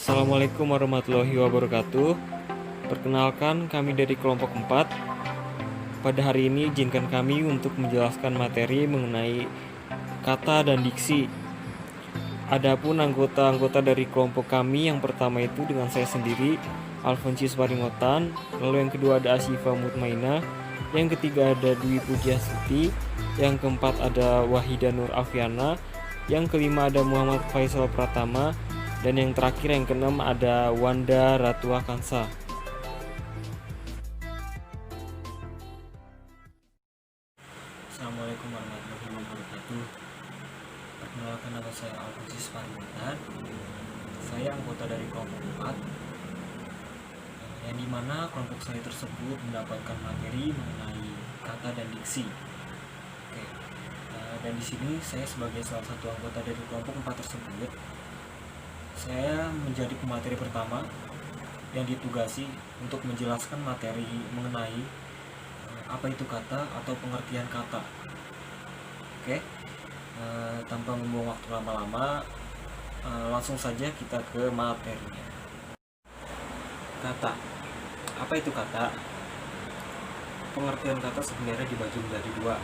Assalamualaikum warahmatullahi wabarakatuh. Perkenalkan, kami dari kelompok 4. Pada hari ini izinkan kami untuk menjelaskan materi mengenai kata dan diksi. Adapun anggota-anggota dari kelompok kami, yang pertama itu dengan saya sendiri, Alfonsius Paringotan, lalu yang kedua ada Asyifa Mutmainah, yang ketiga ada Dwi Pujiastuti, yang keempat ada Wahida Nur Afiana, yang kelima ada Muhammad Faisal Pratama, dan yang terakhir yang keenam ada Wanda Ratua Kansa. Assalamualaikum warahmatullahi wabarakatuh. Perkenalkan, nama saya Alfonsius Paringotan. Saya anggota dari kelompok 4, yang dimana kelompok saya tersebut mendapatkan materi mengenai kata dan diksi. Oke. Dan di sini saya sebagai salah satu anggota dari kelompok 4 tersebut, saya menjadi pemateri pertama yang ditugasi untuk menjelaskan materi mengenai apa itu kata atau pengertian kata. Oke. Tanpa membuang waktu lama-lama, langsung saja kita ke materinya. Kata. Apa itu kata? Pengertian kata sebenarnya dibagi menjadi dua.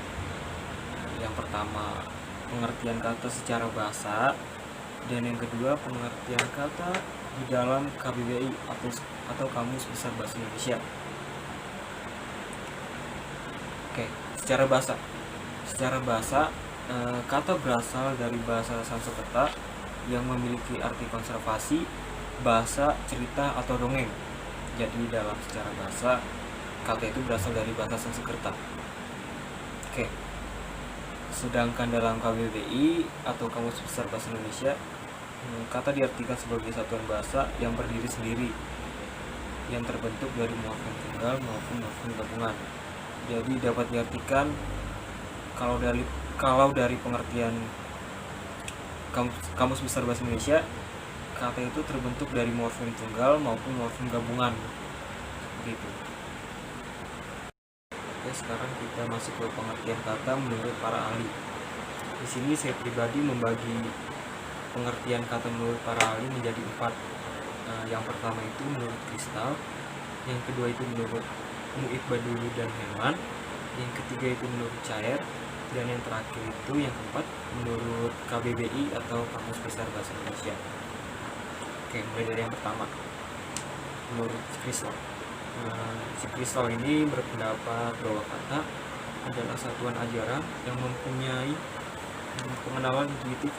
Yang pertama, pengertian kata secara bahasa, dan yang kedua, pengertian kata di dalam KBBI atau Kamus Besar Bahasa Indonesia. Oke, secara bahasa. Secara bahasa, kata berasal dari bahasa Sanskerta yang memiliki arti konservasi, bahasa, cerita, atau dongeng. Jadi dalam secara bahasa, kata itu berasal dari bahasa Sanskerta. Oke. Sedangkan dalam KBBI atau Kamus Besar Bahasa Indonesia, kata diartikan sebagai satuan bahasa yang berdiri sendiri, yang terbentuk dari morfem tunggal maupun morfem gabungan. Jadi dapat diartikan, kalau dari pengertian Kamus Besar Bahasa Indonesia, kata itu terbentuk dari morfem tunggal maupun morfem gabungan. Begitu. Oke, sekarang kita masuk ke pengertian kata menurut para ahli. Di sini saya pribadi membagi pengertian kata menurut para ahli menjadi 4. Yang pertama itu menurut Kristal, yang kedua itu menurut Mu'id Badulu dan Herman, yang ketiga itu menurut Cair, dan yang terakhir itu yang keempat menurut KBBI atau Kamus Besar Bahasa Indonesia. Oke, mulai dari yang pertama, menurut Kristal. Si Kristal ini berpendapat bahwa kata adalah satuan ajaran yang mempunyai pengenalan intuitif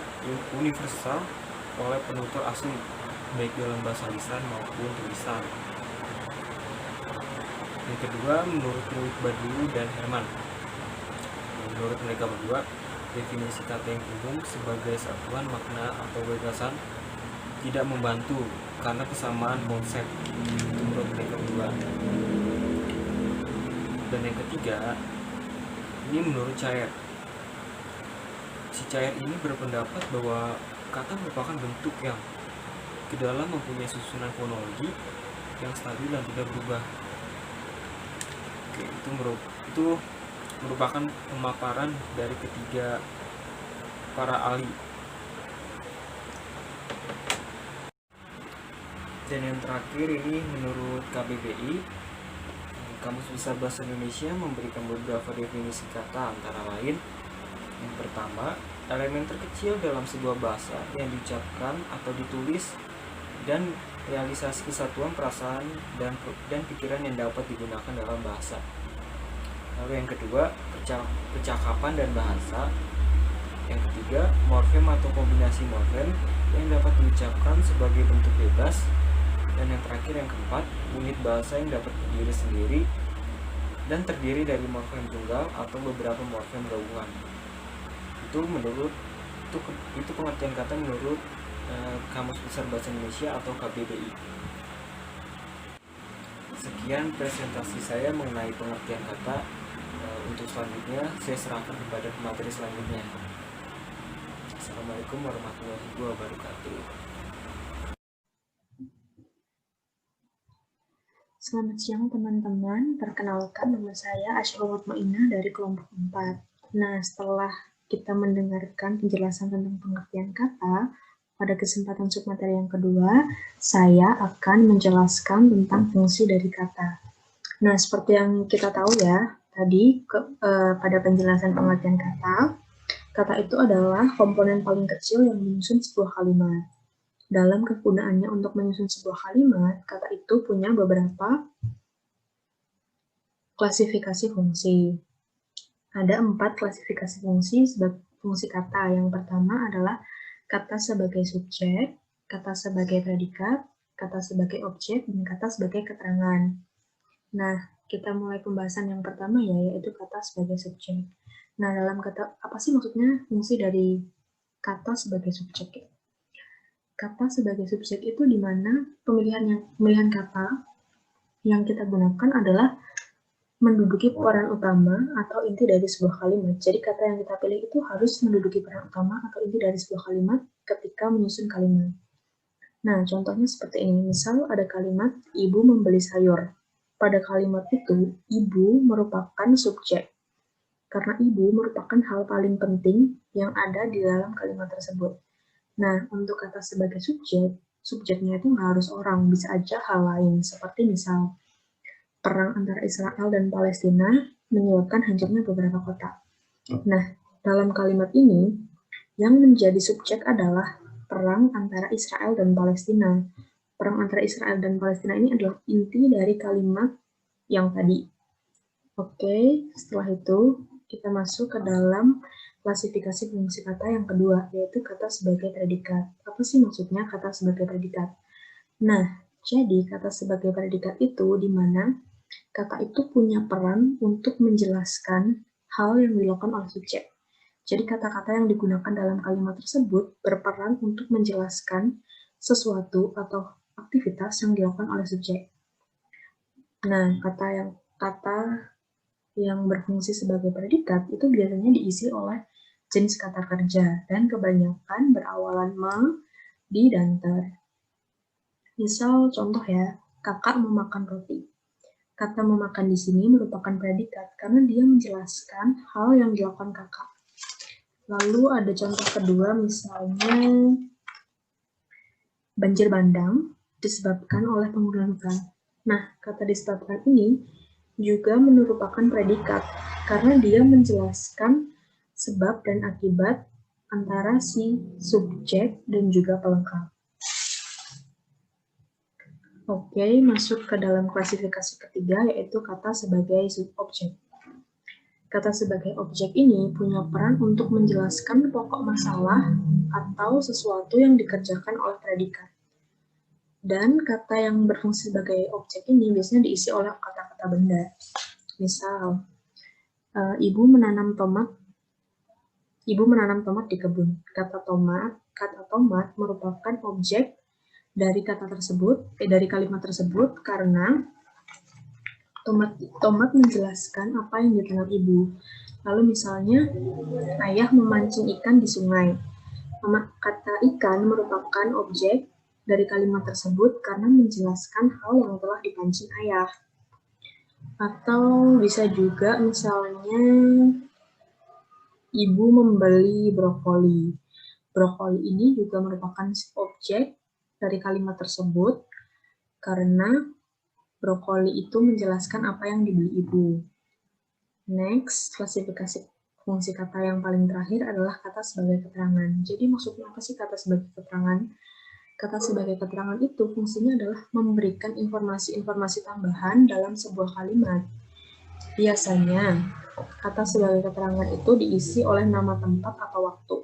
universal oleh penutur asli, baik dalam bahasa lisan maupun tulisan. Yang kedua, menurut Mu'id Badulu dan Herman. Menurut mereka berdua, definisi kata yang umum sebagai satuan makna atau gagasan tidak membantu karena kesamaan konsep. Itu menurut mereka berdua. Dan yang ketiga, ini menurut Cair. Si Cair ini berpendapat bahwa kata merupakan bentuk yang ke dalam mempunyai susunan fonologi yang stabil dan tidak berubah. Oke, itu merupakan pemaparan dari ketiga para ahli. Dan yang terakhir ini menurut KBBI, Kamus Besar Bahasa Indonesia memberikan beberapa definisi kata, antara lain: yang pertama, elemen terkecil dalam sebuah bahasa yang diucapkan atau ditulis dan realisasi kesatuan perasaan dan pikiran yang dapat digunakan dalam bahasa. Lalu yang kedua, percakapan dan bahasa. Yang ketiga, morfem atau kombinasi morfem yang dapat diucapkan sebagai bentuk bebas. Dan yang terakhir, yang keempat, unit bahasa yang dapat berdiri sendiri dan terdiri dari morfem tunggal atau beberapa morfem gabungan. Itu pengertian kata menurut Kamus Besar Bahasa Indonesia atau KBBI. Sekian presentasi saya mengenai pengertian kata. Untuk selanjutnya saya serahkan kepada pemateri selanjutnya. Assalamualaikum warahmatullahi wabarakatuh. Selamat siang teman-teman, perkenalkan nama saya Asyifa Mutmainah dari kelompok 4. Nah, setelah kita mendengarkan penjelasan tentang pengertian kata, pada kesempatan submateri yang kedua, saya akan menjelaskan tentang fungsi dari kata. Nah, seperti yang kita tahu ya, tadi pada penjelasan pengertian kata, kata itu adalah komponen paling kecil yang menyusun sebuah kalimat. Dalam kegunaannya untuk menyusun sebuah kalimat, kata itu punya beberapa klasifikasi fungsi. Ada 4 klasifikasi fungsi kata. Yang pertama adalah kata sebagai subjek, kata sebagai predikat, kata sebagai objek, dan kata sebagai keterangan. Nah, kita mulai pembahasan yang pertama ya, yaitu kata sebagai subjek. Nah, dalam kata, apa sih maksudnya fungsi dari kata sebagai subjek? Kata sebagai subjek itu di mana pemilihan kata yang kita gunakan adalah menduduki peran utama atau inti dari sebuah kalimat. Jadi kata yang kita pilih itu harus menduduki peran utama atau inti dari sebuah kalimat ketika menyusun kalimat. Nah, contohnya seperti ini. Misal ada kalimat, ibu membeli sayur. Pada kalimat itu, ibu merupakan subjek. Karena ibu merupakan hal paling penting yang ada di dalam kalimat tersebut. Nah, untuk kata sebagai subjek, subjeknya itu nggak harus orang, bisa aja hal lain. Seperti misal, perang antara Israel dan Palestina menyebabkan hancurnya beberapa kota. Nah, dalam kalimat ini, yang menjadi subjek adalah perang antara Israel dan Palestina. Perang antara Israel dan Palestina ini adalah inti dari kalimat yang tadi. Oke, setelah itu kita masuk ke dalam klasifikasi fungsi kata yang kedua, yaitu kata sebagai predikat. Apa sih maksudnya kata sebagai predikat? Nah, jadi kata sebagai predikat itu di mana kata itu punya peran untuk menjelaskan hal yang dilakukan oleh subjek. Jadi kata-kata yang digunakan dalam kalimat tersebut berperan untuk menjelaskan sesuatu atau aktivitas yang dilakukan oleh subjek. Nah, kata yang berfungsi sebagai predikat itu biasanya diisi oleh jenis kata kerja dan kebanyakan berawalan me, di, dan ter. Misal contoh ya, kakak memakan roti. Kata memakan di sini merupakan predikat karena dia menjelaskan hal yang dilakukan kakak. Lalu ada contoh kedua, misalnya banjir bandang disebabkan oleh penggunaan hutan. Nah, kata disebabkan ini juga merupakan predikat karena dia menjelaskan sebab dan akibat antara si subjek dan juga pelengkap. Oke, masuk ke dalam klasifikasi ketiga, yaitu kata sebagai subobjek. Kata sebagai objek ini punya peran untuk menjelaskan pokok masalah atau sesuatu yang dikerjakan oleh predikat. Dan kata yang berfungsi sebagai objek ini biasanya diisi oleh kata-kata benda. Misal, ibu menanam tomat di kebun. Kata tomat merupakan objek dari kalimat tersebut karena tomat menjelaskan apa yang ditanam ibu. Lalu misalnya, ayah memancing ikan di sungai. Kata ikan merupakan objek dari kalimat tersebut karena menjelaskan hal yang telah dipancing ayah. Atau bisa juga misalnya, ibu membeli brokoli. Brokoli ini juga merupakan objek dari kalimat tersebut karena brokoli itu menjelaskan apa yang dibeli ibu. Next, klasifikasi fungsi kata yang paling terakhir adalah kata sebagai keterangan. Jadi maksudnya apa sih kata sebagai keterangan? Kata sebagai keterangan itu fungsinya adalah memberikan informasi-informasi tambahan dalam sebuah kalimat. Biasanya, kata sebagai keterangan itu diisi oleh nama tempat atau waktu.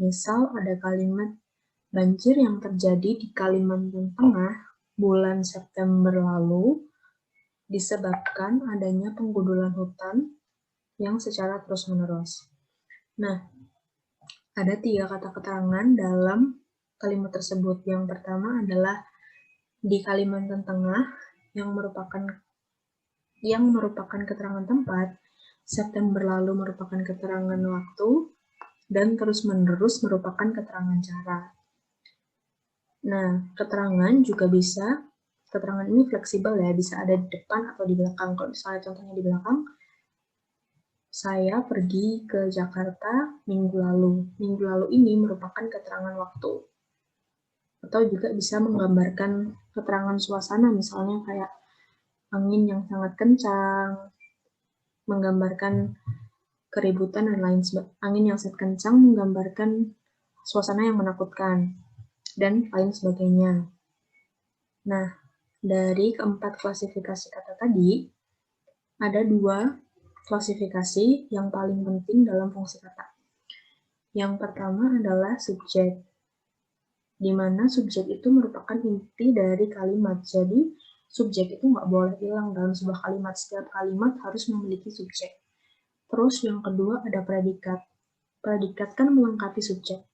Misal ada kalimat, banjir yang terjadi di Kalimantan Tengah bulan September lalu disebabkan adanya penggundulan hutan yang secara terus-menerus. Nah, ada 3 kata keterangan dalam kalimat tersebut. Yang pertama adalah di Kalimantan Tengah yang merupakan keterangan tempat, September lalu merupakan keterangan waktu, dan terus-menerus merupakan keterangan cara. Nah, keterangan ini fleksibel ya, bisa ada di depan atau di belakang. Kalau misalnya contohnya di belakang, saya pergi ke Jakarta minggu lalu. Minggu lalu ini merupakan keterangan waktu. atau juga bisa menggambarkan keterangan suasana, misalnya kayak angin yang sangat kencang, menggambarkan keributan dan lain sebagainya. Angin yang sangat kencang menggambarkan suasana yang menakutkan, dan lain sebagainya. Nah, dari keempat klasifikasi kata tadi, ada 2 klasifikasi yang paling penting dalam fungsi kata. Yang pertama adalah subjek, di mana subjek itu merupakan inti dari kalimat. Jadi, subjek itu nggak boleh hilang dalam sebuah kalimat. Setiap kalimat harus memiliki subjek. Terus yang kedua ada predikat. Predikat kan melengkapi subjek.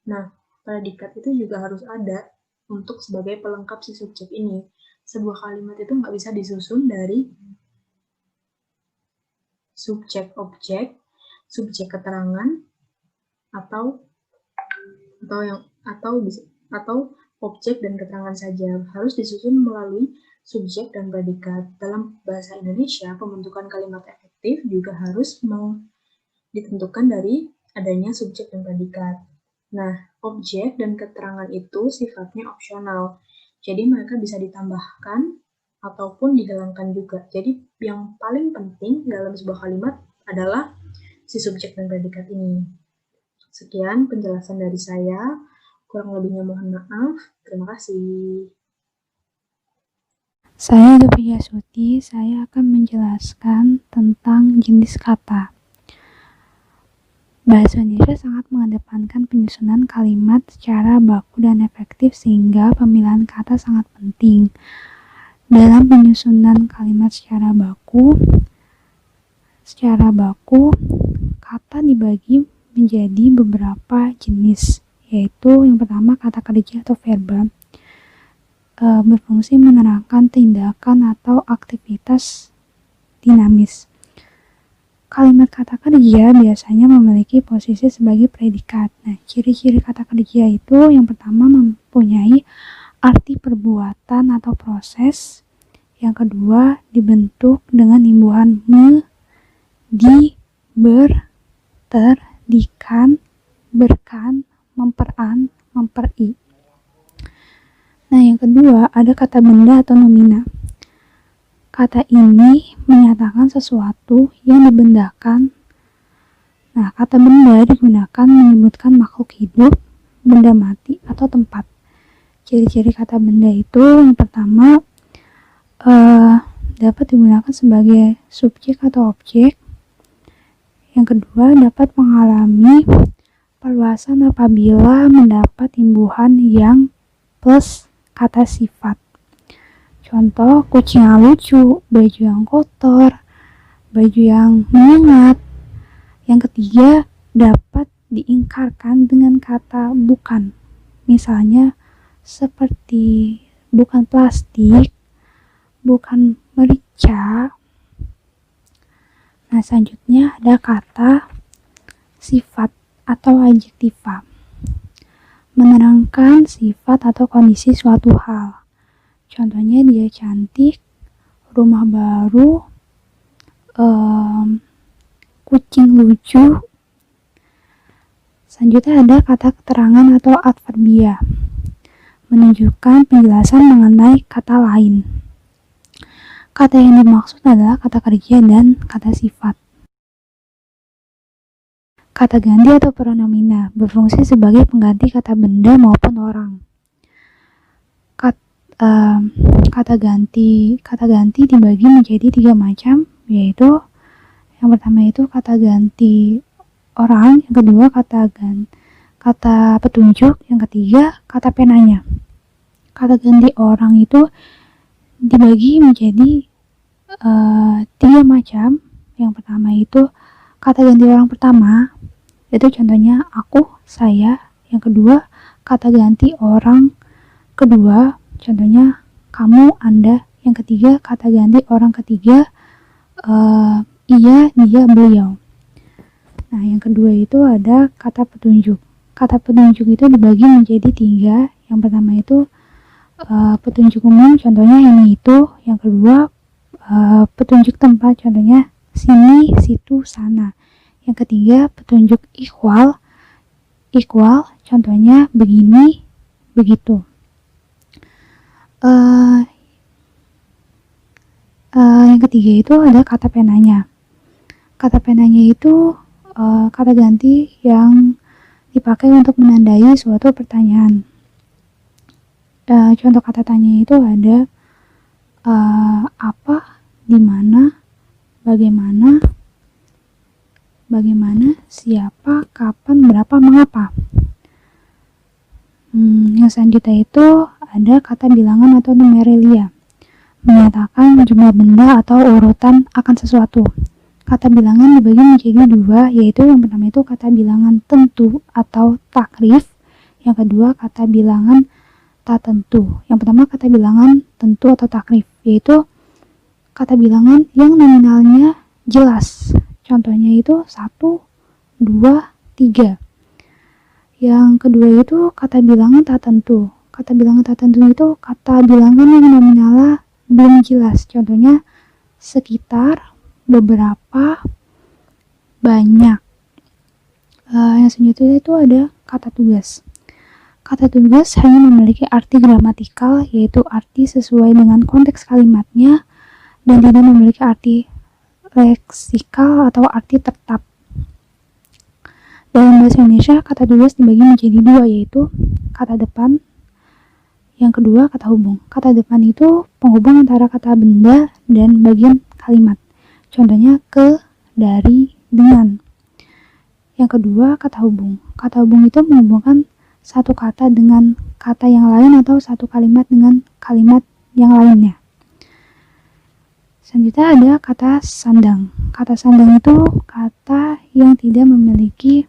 Nah, predikat itu juga harus ada untuk sebagai pelengkap si subjek ini. Sebuah kalimat itu nggak bisa disusun dari subjek objek, subjek keterangan, atau objek dan keterangan saja. Harus disusun melalui subjek dan predikat. Dalam bahasa Indonesia, pembentukan kalimat efektif juga harus ditentukan dari adanya subjek dan predikat. Nah, objek dan keterangan itu sifatnya opsional. Jadi mereka bisa ditambahkan ataupun dihilangkan juga. Jadi yang paling penting dalam sebuah kalimat adalah si subjek dan predikat ini. Sekian penjelasan dari saya. Kurang lebihnya mohon maaf. Terima kasih. Saya Dovia Suti, saya akan menjelaskan tentang jenis kata. Bahasa Indonesia sangat mengedepankan penyusunan kalimat secara baku dan efektif sehingga pemilihan kata sangat penting. Dalam penyusunan kalimat secara baku, kata dibagi menjadi beberapa jenis, yaitu yang pertama kata kerja atau verba, berfungsi menerangkan tindakan atau aktivitas dinamis. Kalimat kata kerja biasanya memiliki posisi sebagai predikat. Nah, ciri-ciri kata kerja itu yang pertama mempunyai arti perbuatan atau proses. Yang kedua, dibentuk dengan imbuhan me, di, ber, ter, dikan, berkan, memperan, memperi. Nah, yang kedua ada kata benda atau nomina. Kata ini menyatakan sesuatu yang dibendakan. Nah, kata benda digunakan menyebutkan makhluk hidup, benda mati, atau tempat. Ciri-ciri kata benda itu yang pertama dapat digunakan sebagai subjek atau objek. Yang kedua dapat mengalami perluasan apabila mendapat imbuhan yang plus kata sifat. Contoh, kucing yang lucu, baju yang kotor, baju yang menyengat. Yang ketiga, dapat diingkarkan dengan kata bukan. Misalnya, seperti bukan plastik, bukan merica. Nah, selanjutnya ada kata sifat atau adjektiva. Menerangkan sifat atau kondisi suatu hal. Contohnya dia cantik, rumah baru, kucing lucu. Selanjutnya ada kata keterangan atau adverbia, menunjukkan penjelasan mengenai kata lain. Kata yang dimaksud adalah kata kerja dan kata sifat. Kata ganti atau pronomina berfungsi sebagai pengganti kata benda maupun orang. Kata ganti dibagi menjadi 3 macam, yaitu yang pertama itu kata ganti orang, yang kedua kata petunjuk, yang ketiga kata penanya. Kata ganti orang itu dibagi menjadi 3 macam. Yang pertama itu kata ganti orang pertama, itu contohnya aku, saya. Yang kedua kata ganti orang kedua, contohnya kamu, anda. Yang ketiga kata ganti orang ketiga, ia, dia, beliau. Nah, yang kedua itu ada kata petunjuk. Kata petunjuk itu dibagi menjadi 3. Yang pertama itu petunjuk umum, contohnya ini itu. Yang kedua petunjuk tempat, contohnya sini, situ, sana. Yang ketiga petunjuk ikhwal, contohnya begini, begitu. Eh, yang ketiga itu ada kata penanya. Kata penanya itu kata ganti yang dipakai untuk menandai suatu pertanyaan. Contoh kata tanya itu ada apa, di mana, bagaimana, siapa, kapan, berapa, mengapa. Yang selanjutnya itu ada kata bilangan atau numeralia, menyatakan jumlah benda atau urutan akan sesuatu. Kata bilangan dibagi menjadi dua, yaitu yang pertama itu kata bilangan tentu atau takrif, yang kedua kata bilangan tak tentu. Yang pertama kata bilangan tentu atau takrif, yaitu kata bilangan yang nominalnya jelas. Contohnya itu 1, 2, 3. Yang kedua itu kata bilangan tak tentu. Kata bilangan tak tentu itu kata bilangan yang nominalnya belum jelas. Contohnya sekitar, beberapa, banyak. Yang selanjutnya itu ada kata tugas. Kata tugas hanya memiliki arti gramatikal, yaitu arti sesuai dengan konteks kalimatnya, dan tidak memiliki arti leksikal atau arti tetap. Dalam bahasa Indonesia, kata tugas dibagi menjadi dua, yaitu kata depan, yang kedua kata hubung. Kata depan itu penghubung antara kata benda dan bagian kalimat. Contohnya ke, dari, dengan. Yang kedua kata hubung. Kata hubung itu menghubungkan satu kata dengan kata yang lain atau satu kalimat dengan kalimat yang lainnya. Selanjutnya ada kata sandang. Kata sandang itu kata yang tidak memiliki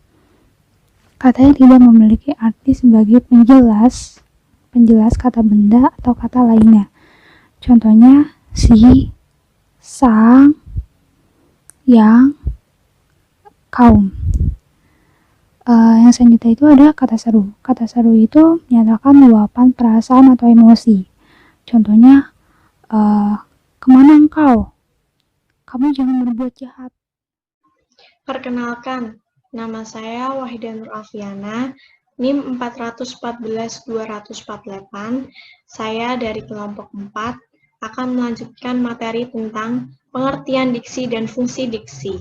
arti sebagai penjelas kata benda atau kata lainnya. Contohnya si, sang, yang, kaum. Yang selanjutnya itu ada kata seru. Kata seru itu menyatakan luapan perasaan atau emosi. Contohnya, kemana engkau? Kamu jangan berbuat jahat. Perkenalkan, nama saya Wahida Nur Alfiana, NIM 414-248. Saya dari kelompok 4 akan melanjutkan materi tentang pengertian diksi dan fungsi diksi.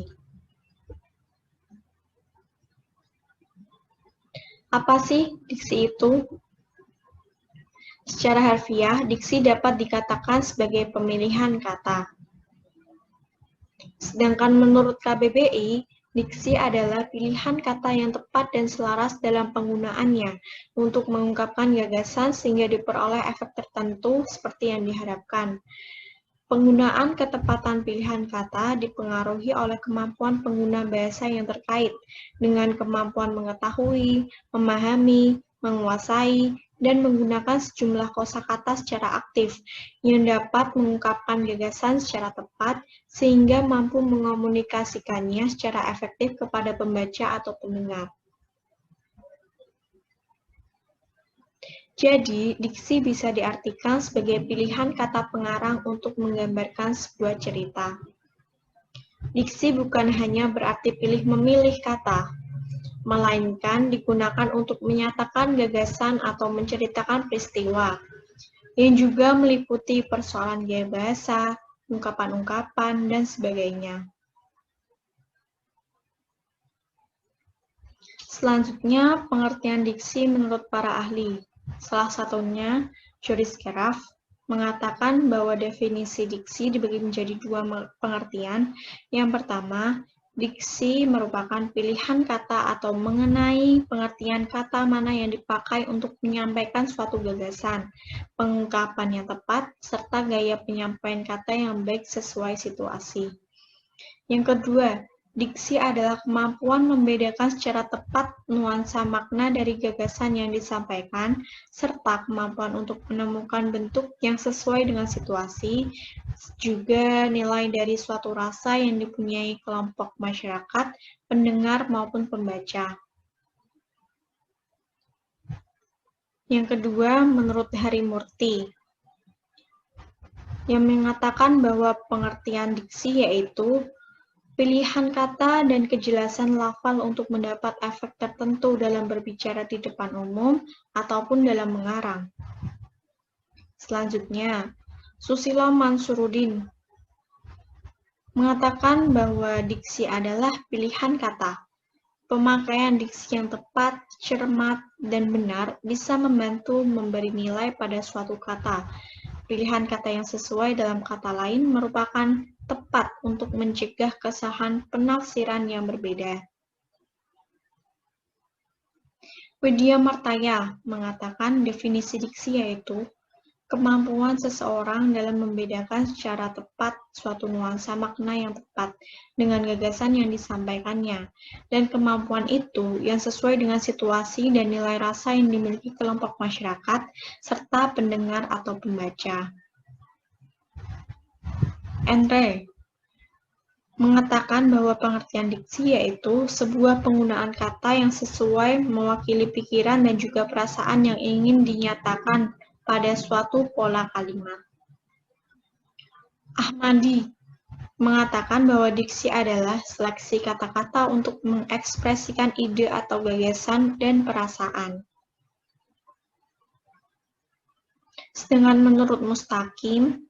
Apa sih diksi itu? Secara harfiah, diksi dapat dikatakan sebagai pemilihan kata. Sedangkan menurut KBBI, diksi adalah pilihan kata yang tepat dan selaras dalam penggunaannya untuk mengungkapkan gagasan sehingga diperoleh efek tertentu seperti yang diharapkan. Penggunaan ketepatan pilihan kata dipengaruhi oleh kemampuan pengguna bahasa yang terkait dengan kemampuan mengetahui, memahami, menguasai, dan menggunakan sejumlah kosakata secara aktif yang dapat mengungkapkan gagasan secara tepat sehingga mampu mengomunikasikannya secara efektif kepada pembaca atau pendengar. Jadi, diksi bisa diartikan sebagai pilihan kata pengarang untuk menggambarkan sebuah cerita. Diksi bukan hanya berarti memilih kata, melainkan digunakan untuk menyatakan gagasan atau menceritakan peristiwa, yang juga meliputi persoalan gaya bahasa, ungkapan-ungkapan, dan sebagainya. Selanjutnya, pengertian diksi menurut para ahli. Salah satunya, Joris Keraf, mengatakan bahwa definisi diksi dibagi menjadi dua pengertian. Yang pertama, diksi merupakan pilihan kata atau mengenai pengertian kata mana yang dipakai untuk menyampaikan suatu gagasan, pengungkapan yang tepat, serta gaya penyampaian kata yang baik sesuai situasi. Yang kedua, diksi adalah kemampuan membedakan secara tepat nuansa makna dari gagasan yang disampaikan, serta kemampuan untuk menemukan bentuk yang sesuai dengan situasi, juga nilai dari suatu rasa yang dipunyai kelompok masyarakat, pendengar maupun pembaca. Yang kedua, menurut Harimurti, yang mengatakan bahwa pengertian diksi yaitu pilihan kata dan kejelasan lafal untuk mendapat efek tertentu dalam berbicara di depan umum ataupun dalam mengarang. Selanjutnya, Susilo Mansurudin mengatakan bahwa diksi adalah pilihan kata. Pemakaian diksi yang tepat, cermat, dan benar bisa membantu memberi nilai pada suatu kata. Pilihan kata yang sesuai dalam kata lain merupakan tepat untuk mencegah kesalahan penafsiran yang berbeda. Widya Martaya mengatakan definisi diksi yaitu kemampuan seseorang dalam membedakan secara tepat suatu nuansa makna yang tepat dengan gagasan yang disampaikannya, dan kemampuan itu yang sesuai dengan situasi dan nilai rasa yang dimiliki kelompok masyarakat serta pendengar atau pembaca. Andre mengatakan bahwa pengertian diksi yaitu sebuah penggunaan kata yang sesuai mewakili pikiran dan juga perasaan yang ingin dinyatakan pada suatu pola kalimat. Ahmadi mengatakan bahwa diksi adalah seleksi kata-kata untuk mengekspresikan ide atau gagasan dan perasaan. Sedangkan menurut Mustaqim,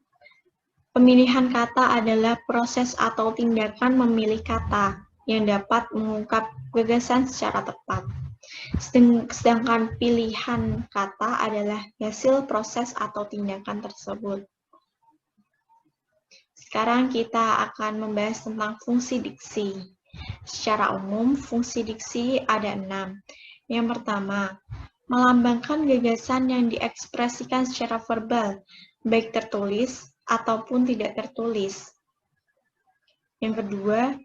pemilihan kata adalah proses atau tindakan memilih kata yang dapat mengungkap gagasan secara tepat. Sedangkan pilihan kata adalah hasil proses atau tindakan tersebut. Sekarang kita akan membahas tentang fungsi diksi. Secara umum, fungsi diksi ada 6. Yang pertama, melambangkan gagasan yang diekspresikan secara verbal, baik tertulis ataupun tidak tertulis. Yang kedua,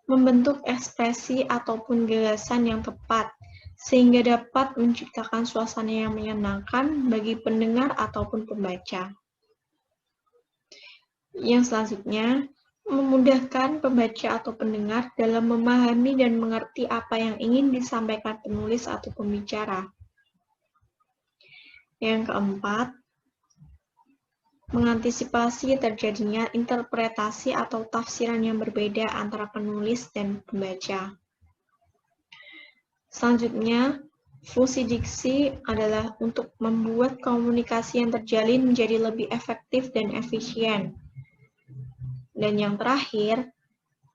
membentuk ekspresi ataupun gagasan yang tepat, sehingga dapat menciptakan suasana yang menyenangkan bagi pendengar ataupun pembaca. Yang selanjutnya, memudahkan pembaca atau pendengar dalam memahami dan mengerti apa yang ingin disampaikan penulis atau pembicara. Yang keempat, mengantisipasi terjadinya interpretasi atau tafsiran yang berbeda antara penulis dan pembaca. Selanjutnya, fungsi diksi adalah untuk membuat komunikasi yang terjalin menjadi lebih efektif dan efisien. Dan yang terakhir,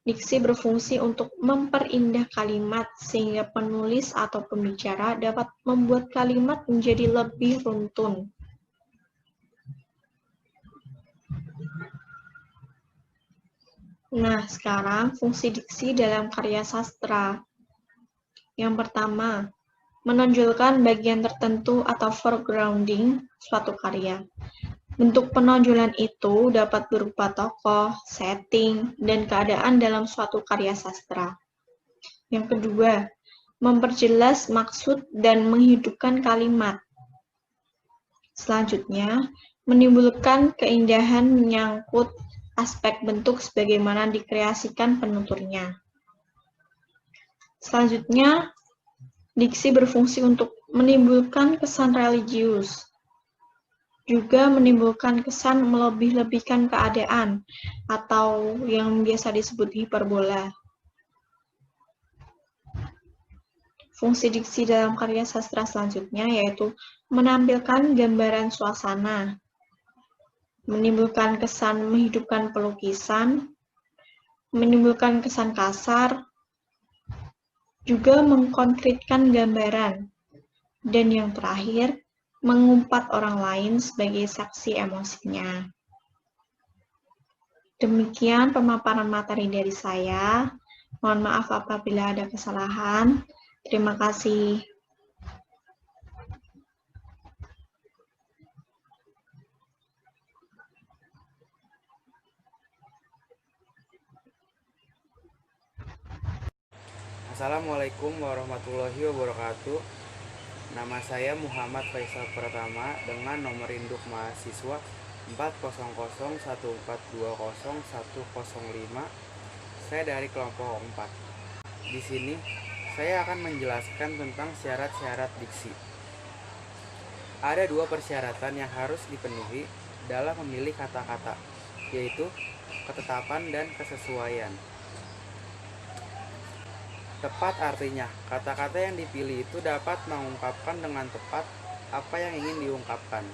diksi berfungsi untuk memperindah kalimat sehingga penulis atau pembicara dapat membuat kalimat menjadi lebih runtun. Nah, sekarang fungsi diksi dalam karya sastra. Yang pertama, menonjolkan bagian tertentu atau foregrounding suatu karya. Bentuk penonjolan itu dapat berupa tokoh, setting, dan keadaan dalam suatu karya sastra. Yang kedua, memperjelas maksud dan menghidupkan kalimat. Selanjutnya, menimbulkan keindahan menyangkut aspek bentuk sebagaimana dikreasikan penuturnya. Selanjutnya, diksi berfungsi untuk menimbulkan kesan religius, juga menimbulkan kesan melebih-lebihkan keadaan atau yang biasa disebut hiperbola. Fungsi diksi dalam karya sastra selanjutnya yaitu menampilkan gambaran suasana, menimbulkan kesan menghidupkan pelukisan, menimbulkan kesan kasar, juga mengkonkretkan gambaran, dan yang terakhir, mengumpat orang lain sebagai saksi emosinya. Demikian pemaparan materi dari saya. Mohon maaf apabila ada kesalahan. Terima kasih. Assalamualaikum warahmatullahi wabarakatuh. Nama saya Muhammad Faisal Pratama dengan nomor induk mahasiswa 40014201005. Saya dari kelompok 4. Di sini saya akan menjelaskan tentang syarat-syarat diksi. Ada 2 persyaratan yang harus dipenuhi dalam memilih kata-kata, yaitu ketetapan dan kesesuaian. Tepat artinya, kata-kata yang dipilih itu dapat mengungkapkan dengan tepat apa yang ingin diungkapkan.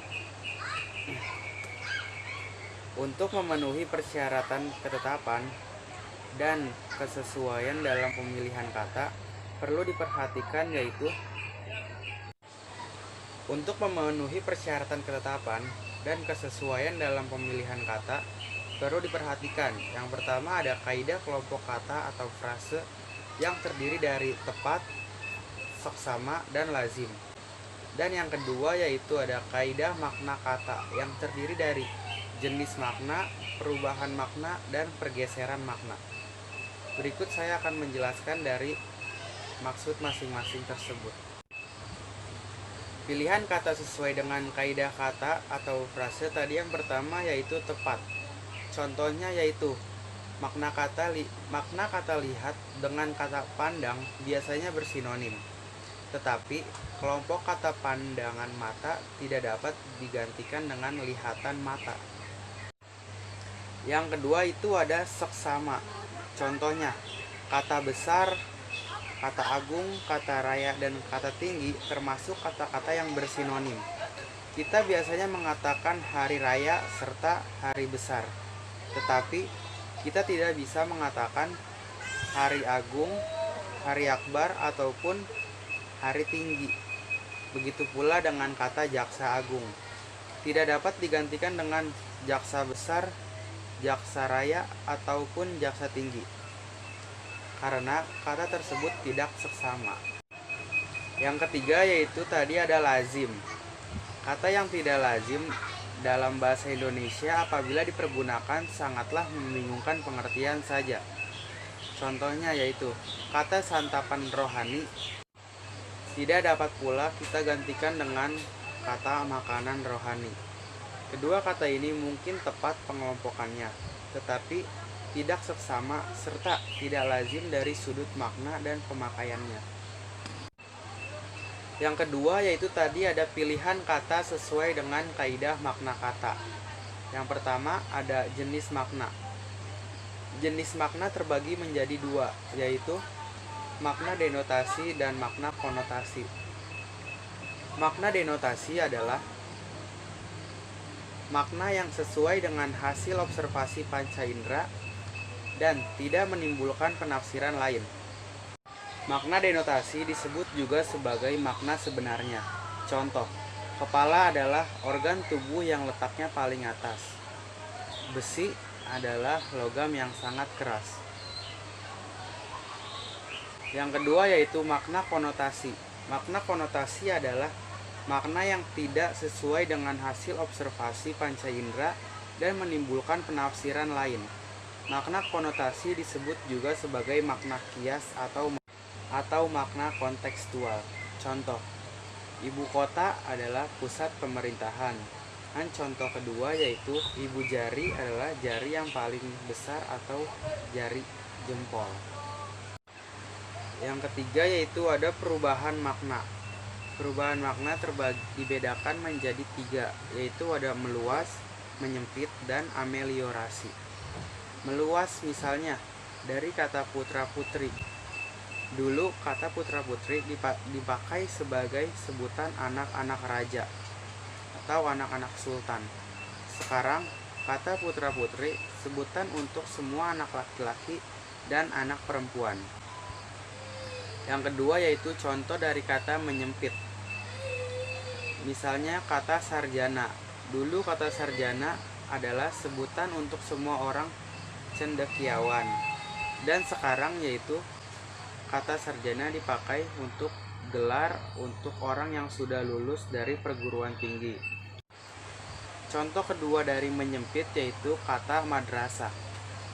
Untuk memenuhi persyaratan ketetapan dan kesesuaian dalam pemilihan kata, perlu diperhatikan yaitu untuk memenuhi persyaratan ketetapan dan kesesuaian dalam pemilihan kata, perlu diperhatikan. Yang pertama ada kaidah kelompok kata atau frase yang terdiri dari tepat, seksama, dan lazim. Dan yang kedua yaitu ada kaidah makna kata yang terdiri dari jenis makna, perubahan makna, dan pergeseran makna. Berikut saya akan menjelaskan dari maksud masing-masing tersebut. Pilihan kata sesuai dengan kaidah kata atau frase tadi yang pertama yaitu tepat. Contohnya yaitu makna kata lihat dengan kata pandang biasanya bersinonim. Tetapi kelompok kata pandangan mata tidak dapat digantikan dengan lihatan mata. Yang kedua itu ada seksama. Contohnya kata besar, kata agung, kata raya, dan kata tinggi termasuk kata-kata yang bersinonim. Kita biasanya mengatakan hari raya serta hari besar. Tetapi kita tidak bisa mengatakan hari agung, hari akbar, ataupun hari tinggi. Begitu pula dengan kata jaksa agung. Tidak dapat digantikan dengan jaksa besar, jaksa raya, ataupun jaksa tinggi, karena kata tersebut tidak seksama. Yang ketiga yaitu tadi ada lazim. Kata yang tidak lazim dalam bahasa Indonesia apabila dipergunakan sangatlah membingungkan pengertian saja. Contohnya yaitu kata santapan rohani tidak dapat pula kita gantikan dengan kata makanan rohani. Kedua kata ini mungkin tepat pengelompokannya, tetapi tidak seksama serta tidak lazim dari sudut makna dan pemakaiannya. Yang kedua yaitu tadi ada pilihan kata sesuai dengan kaidah makna kata. Yang pertama ada jenis makna. Jenis makna terbagi menjadi dua, yaitu makna denotasi dan makna konotasi. Makna denotasi adalah makna yang sesuai dengan hasil observasi panca indera dan tidak menimbulkan penafsiran lain. Makna denotasi disebut juga sebagai makna sebenarnya. Contoh, kepala adalah organ tubuh yang letaknya paling atas. Besi adalah logam yang sangat keras. Yang kedua yaitu makna konotasi. Makna konotasi adalah makna yang tidak sesuai dengan hasil observasi panca indera dan menimbulkan penafsiran lain. Makna konotasi disebut juga sebagai makna kias atau makna kontekstual. Contoh, ibu kota adalah pusat pemerintahan. Dan contoh kedua yaitu ibu jari adalah jari yang paling besar atau jari jempol. Yang ketiga yaitu ada perubahan makna. Perubahan makna dibedakan menjadi tiga, yaitu ada meluas, menyempit, dan ameliorasi. Meluas misalnya dari kata putra-putri. Dulu kata putra-putri dipakai sebagai sebutan anak-anak raja atau anak-anak sultan. Sekarang kata putra-putri sebutan untuk semua anak laki-laki dan anak perempuan. Yang kedua yaitu contoh dari kata menyempit. Misalnya kata sarjana. Dulu kata sarjana adalah sebutan untuk semua orang cendekiawan. Dan sekarang yaitu kata sarjana dipakai untuk gelar untuk orang yang sudah lulus dari perguruan tinggi. Contoh kedua dari menyempit yaitu kata madrasah.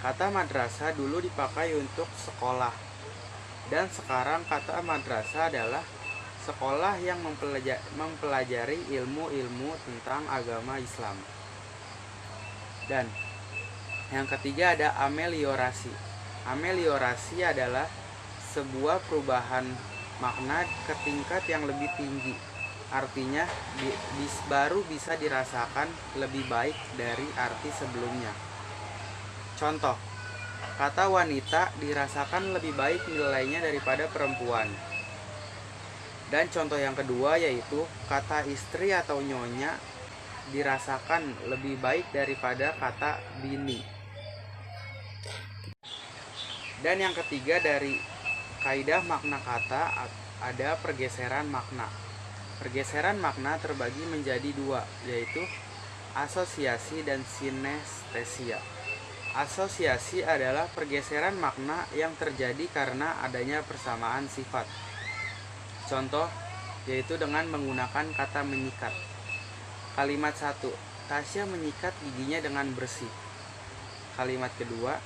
Kata madrasah dulu dipakai untuk sekolah. Dan sekarang kata madrasah adalah sekolah yang mempelajari ilmu-ilmu tentang agama Islam. Dan yang ketiga ada ameliorasi. Ameliorasi adalah sebuah perubahan makna ke tingkat yang lebih tinggi. Artinya baru bisa dirasakan lebih baik dari arti sebelumnya. Contoh, kata wanita dirasakan lebih baik nilainya daripada perempuan. Dan contoh yang kedua yaitu kata istri atau nyonya dirasakan lebih baik daripada kata bini. Dan yang ketiga dari kaidah makna kata ada pergeseran makna. Pergeseran makna terbagi menjadi dua, yaitu asosiasi dan sinestesia. Asosiasi adalah pergeseran makna yang terjadi karena adanya persamaan sifat. Contoh, yaitu dengan menggunakan kata menyikat. Kalimat 1, Tasya menyikat giginya dengan bersih. Kalimat kedua,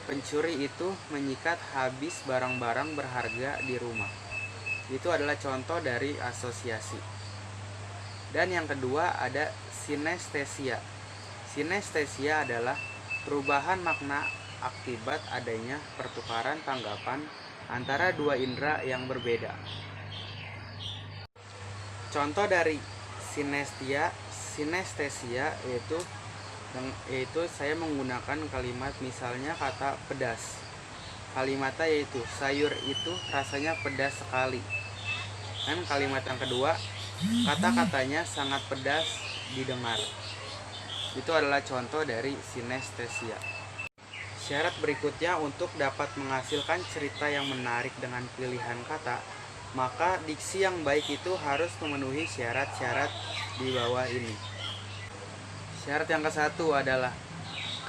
pencuri itu menyikat habis barang-barang berharga di rumah. Itu adalah contoh dari asosiasi. Dan yang kedua ada sinestesia. Sinestesia adalah perubahan makna akibat adanya pertukaran tanggapan antara dua indera yang berbeda. Contoh dari sinestesia yaitu saya menggunakan kalimat misalnya kata pedas. Kalimatnya yaitu sayur itu rasanya pedas sekali. Dan kalimat yang kedua, kata-katanya sangat pedas didengar. Itu adalah contoh dari sinestesia. Syarat berikutnya untuk dapat menghasilkan cerita yang menarik dengan pilihan kata, maka diksi yang baik itu harus memenuhi syarat-syarat di bawah ini. Syarat yang ke-1 adalah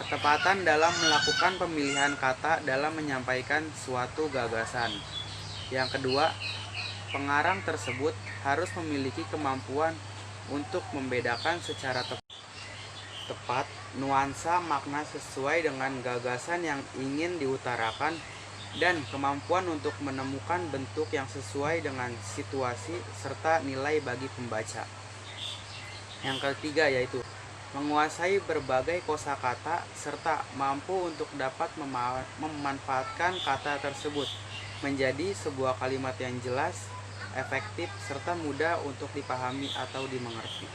ketepatan dalam melakukan pemilihan kata dalam menyampaikan suatu gagasan. Yang kedua, pengarang tersebut harus memiliki kemampuan untuk membedakan secara tepat nuansa makna sesuai dengan gagasan yang ingin diutarakan dan kemampuan untuk menemukan bentuk yang sesuai dengan situasi serta nilai bagi pembaca. Yang ketiga yaitu menguasai berbagai kosakata serta mampu untuk dapat memanfaatkan kata tersebut menjadi sebuah kalimat yang jelas, efektif, serta mudah untuk dipahami atau dimengerti.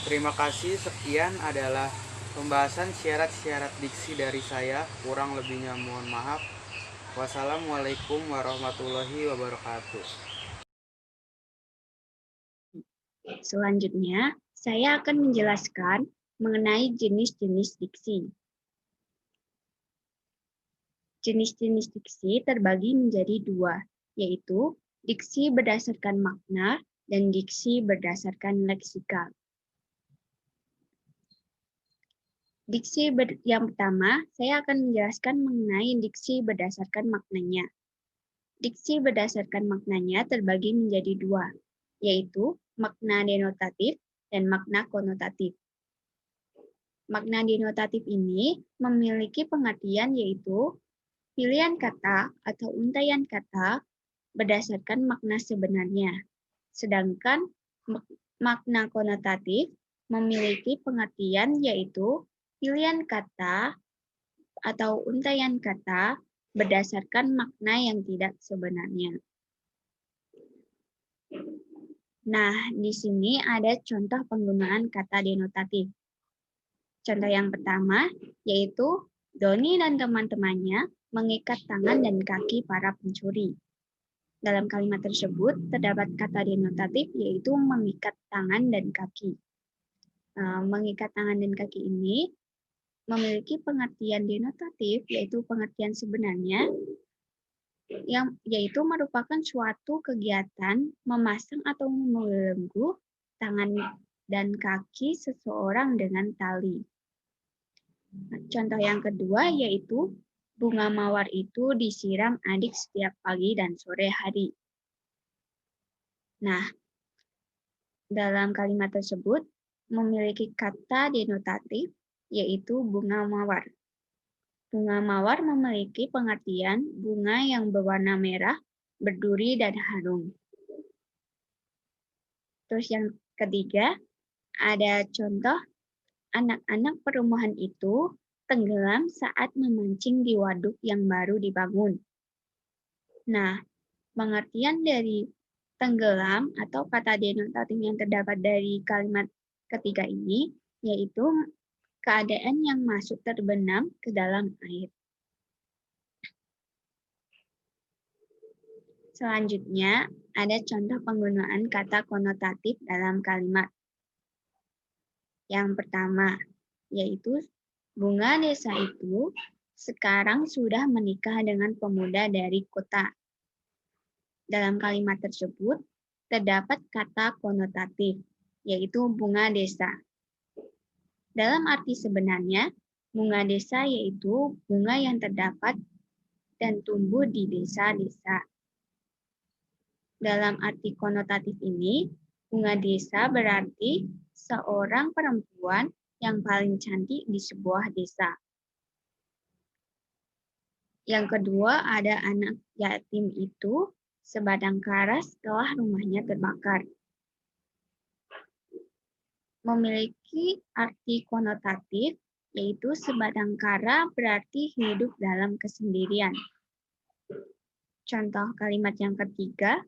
Terima kasih, sekian adalah pembahasan syarat-syarat diksi dari saya. Kurang lebihnya mohon maaf. Wassalamualaikum warahmatullahi wabarakatuh. Selanjutnya, saya akan menjelaskan mengenai jenis-jenis diksi. Jenis-jenis diksi terbagi menjadi dua, yaitu diksi berdasarkan makna dan diksi berdasarkan leksikal. Yang pertama, saya akan menjelaskan mengenai diksi berdasarkan maknanya. Diksi berdasarkan maknanya terbagi menjadi dua, yaitu makna denotatif dan makna konotatif. Makna denotatif ini memiliki pengertian yaitu pilihan kata atau untaian kata berdasarkan makna sebenarnya. Sedangkan makna konotatif memiliki pengertian yaitu pilihan kata atau untaian kata berdasarkan makna yang tidak sebenarnya. Nah, di sini ada contoh penggunaan kata denotatif. Contoh yang pertama yaitu Doni dan teman-temannya mengikat tangan dan kaki para pencuri. Dalam kalimat tersebut terdapat kata denotatif yaitu mengikat tangan dan kaki. Mengikat tangan dan kaki ini memiliki pengertian denotatif yaitu pengertian sebenarnya yaitu merupakan suatu kegiatan memasang atau membelenggu tangan dan kaki seseorang dengan tali. Contoh yang kedua yaitu bunga mawar itu disiram adik setiap pagi dan sore hari. Nah, dalam kalimat tersebut memiliki kata denotatif yaitu bunga mawar. Bunga mawar memiliki pengertian bunga yang berwarna merah, berduri, dan harum. Terus yang ketiga, ada contoh anak-anak perumahan itu tenggelam saat memancing di waduk yang baru dibangun. Nah, pengertian dari tenggelam atau kata denotatif yang terdapat dari kalimat ketiga ini yaitu keadaan yang masuk terbenam ke dalam air. Selanjutnya, ada contoh penggunaan kata konotatif dalam kalimat. Yang pertama, yaitu bunga desa itu sekarang sudah menikah dengan pemuda dari kota. Dalam kalimat tersebut, terdapat kata konotatif, yaitu bunga desa. Dalam arti sebenarnya, bunga desa yaitu bunga yang terdapat dan tumbuh di desa-desa. Dalam arti konotatif ini, bunga desa berarti seorang perempuan yang paling cantik di sebuah desa. Yang kedua, ada anak yatim itu sebatang kara setelah rumahnya terbakar. Memiliki arti konotatif, yaitu sebatang kara berarti hidup dalam kesendirian. Contoh kalimat yang ketiga,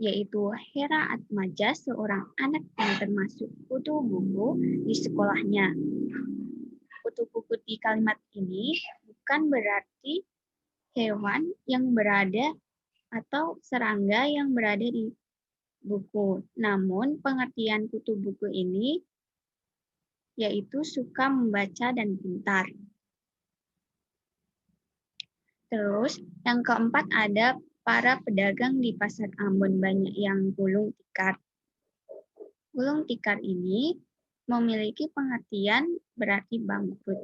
yaitu Hera Atmaja, seorang anak yang termasuk kutu buku di sekolahnya. Kutu buku di kalimat ini bukan berarti hewan yang berada atau serangga yang berada di buku. Namun pengertian kutu buku ini yaitu suka membaca dan pintar. Terus yang keempat ada para pedagang di pasar Ambon banyak yang gulung tikar. Gulung tikar ini memiliki pengertian berarti bangkrut.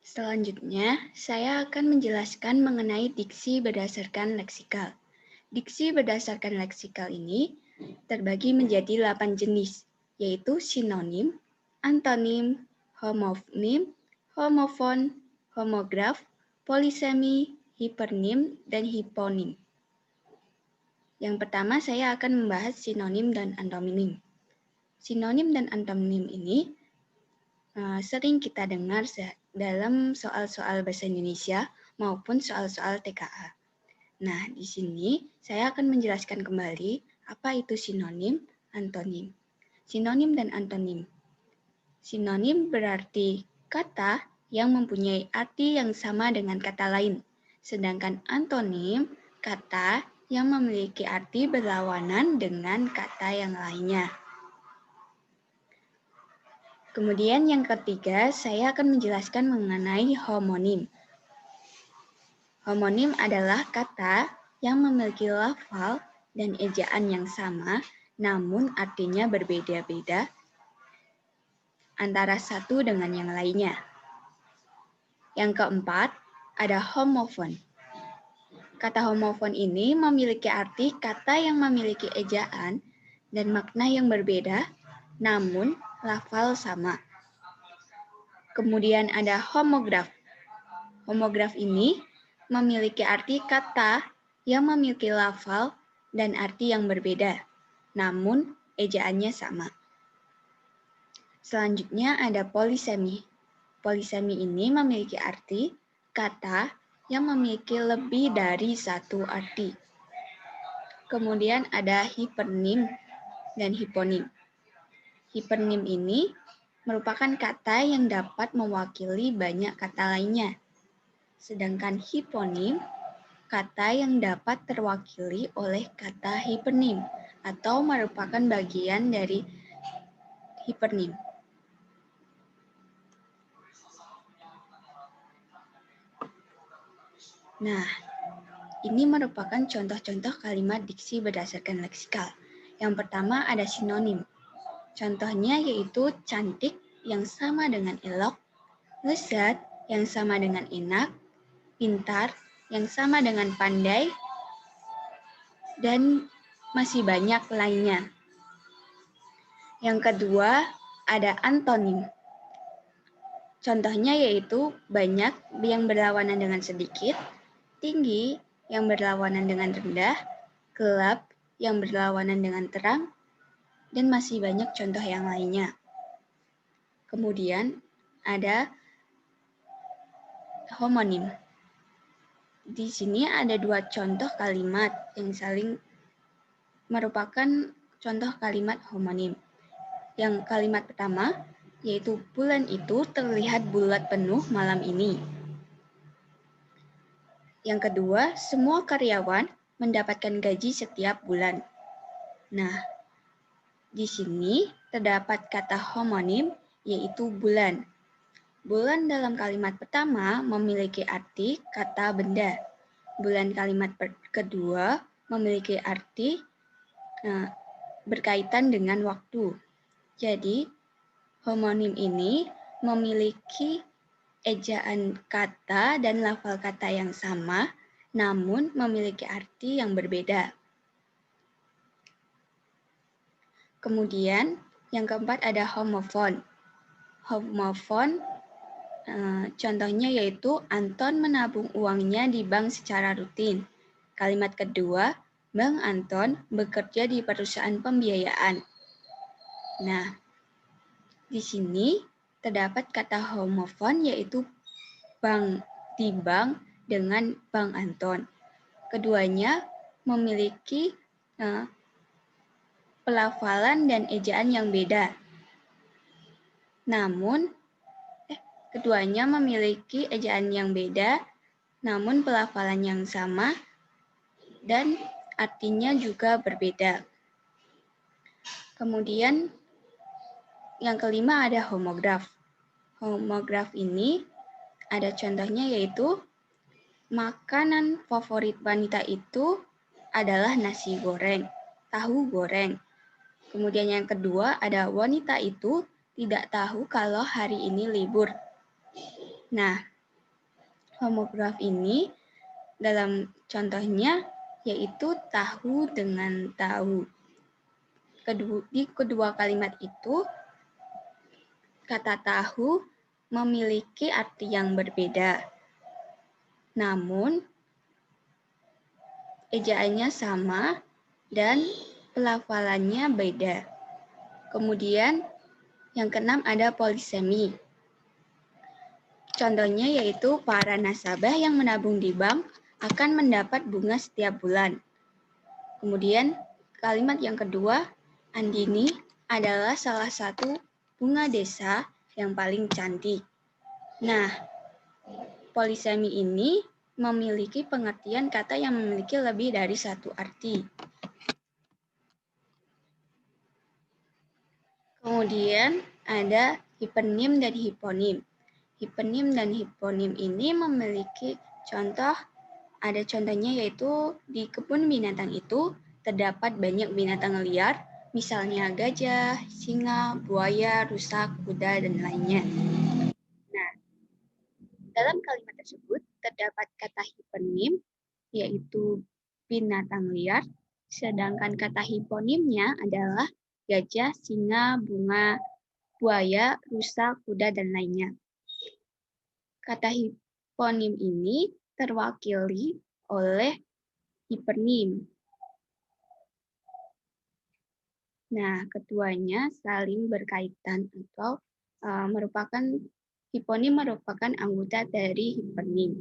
Selanjutnya, saya akan menjelaskan mengenai diksi berdasarkan leksikal. Diksi berdasarkan leksikal ini terbagi menjadi 8 jenis, yaitu sinonim, antonim, homonim, homofon, homograf, polisemi, hipernim, dan hiponim. Yang pertama, saya akan membahas sinonim dan antonim. Sinonim dan antonim ini sering kita dengar dalam soal-soal bahasa Indonesia maupun soal-soal TKA. Nah, di sini saya akan menjelaskan kembali apa itu sinonim, antonim. Sinonim dan antonim. Sinonim berarti kata yang mempunyai arti yang sama dengan kata lain. Sedangkan antonim, kata yang memiliki arti berlawanan dengan kata yang lainnya. Kemudian yang ketiga, saya akan menjelaskan mengenai homonim. Homonim adalah kata yang memiliki lafal dan ejaan yang sama, namun artinya berbeda-beda antara satu dengan yang lainnya. Yang keempat, ada homofon. Kata homofon ini memiliki arti kata yang memiliki ejaan dan makna yang berbeda, namun lafal sama. Kemudian ada homograf. Homograf ini memiliki arti kata yang memiliki lafal dan arti yang berbeda, namun ejaannya sama. Selanjutnya ada polisemi. Polisemi ini memiliki arti kata yang memiliki lebih dari satu arti. Kemudian ada hipernim dan hiponim. Hipernim ini merupakan kata yang dapat mewakili banyak kata lainnya. Sedangkan hiponim, kata yang dapat terwakili oleh kata hipernim atau merupakan bagian dari hipernim. Nah, ini merupakan contoh-contoh kalimat diksi berdasarkan leksikal. Yang pertama ada sinonim. Contohnya yaitu cantik yang sama dengan elok, lezat yang sama dengan enak, pintar yang sama dengan pandai, dan masih banyak lainnya. Yang kedua ada antonim. Contohnya yaitu banyak yang berlawanan dengan sedikit, tinggi yang berlawanan dengan rendah, gelap yang berlawanan dengan terang, dan masih banyak contoh yang lainnya. Kemudian ada homonim. Di sini ada dua contoh kalimat yang saling merupakan contoh kalimat homonim. Yang kalimat pertama yaitu bulan itu terlihat bulat penuh malam ini. Yang kedua, semua karyawan mendapatkan gaji setiap bulan. Nah, di sini terdapat kata homonim, yaitu bulan. Bulan dalam kalimat pertama memiliki arti kata benda. Bulan kalimat kedua memiliki arti berkaitan dengan waktu. Jadi, homonim ini memiliki ejaan kata dan lafal kata yang sama, namun memiliki arti yang berbeda. Kemudian, yang keempat ada homofon. Homofon, contohnya yaitu Anton menabung uangnya di bank secara rutin. Kalimat kedua, Bang Anton bekerja di perusahaan pembiayaan. Nah, di sini terdapat kata homofon yaitu bank di bank dengan Bang Anton. Keduanya memiliki pelafalan dan ejaan yang beda. Namun, keduanya memiliki ejaan yang beda, namun pelafalan yang sama dan artinya juga berbeda. Kemudian, yang kelima ada homograf. Homograf ini ada contohnya yaitu makanan favorit wanita itu adalah nasi goreng, tahu goreng. Kemudian yang kedua ada wanita itu tidak tahu kalau hari ini libur. Nah, homograf ini dalam contohnya yaitu tahu dengan tahu. Di kedua kalimat itu, kata tahu memiliki arti yang berbeda. Namun, ejaannya sama dan pelafalannya beda. Kemudian, yang keenam ada polisemi. Contohnya yaitu para nasabah yang menabung di bank akan mendapat bunga setiap bulan. Kemudian, kalimat yang kedua, Andini adalah salah satu bunga desa yang paling cantik. Nah, polisemi ini memiliki pengertian kata yang memiliki lebih dari satu arti. Kemudian ada hipernim dan hiponim. Hipernim dan hiponim ini memiliki contoh, ada contohnya yaitu di kebun binatang itu terdapat banyak binatang liar, misalnya gajah, singa, buaya, rusa, kuda, dan lainnya. Nah, dalam kalimat tersebut terdapat kata hipernim, yaitu binatang liar, sedangkan kata hiponimnya adalah gajah, singa, bunga, buaya, rusa, kuda, dan lainnya. Kata hiponim ini terwakili oleh hipernim. Nah, keduanya saling berkaitan atau hiponim merupakan anggota dari hipernim.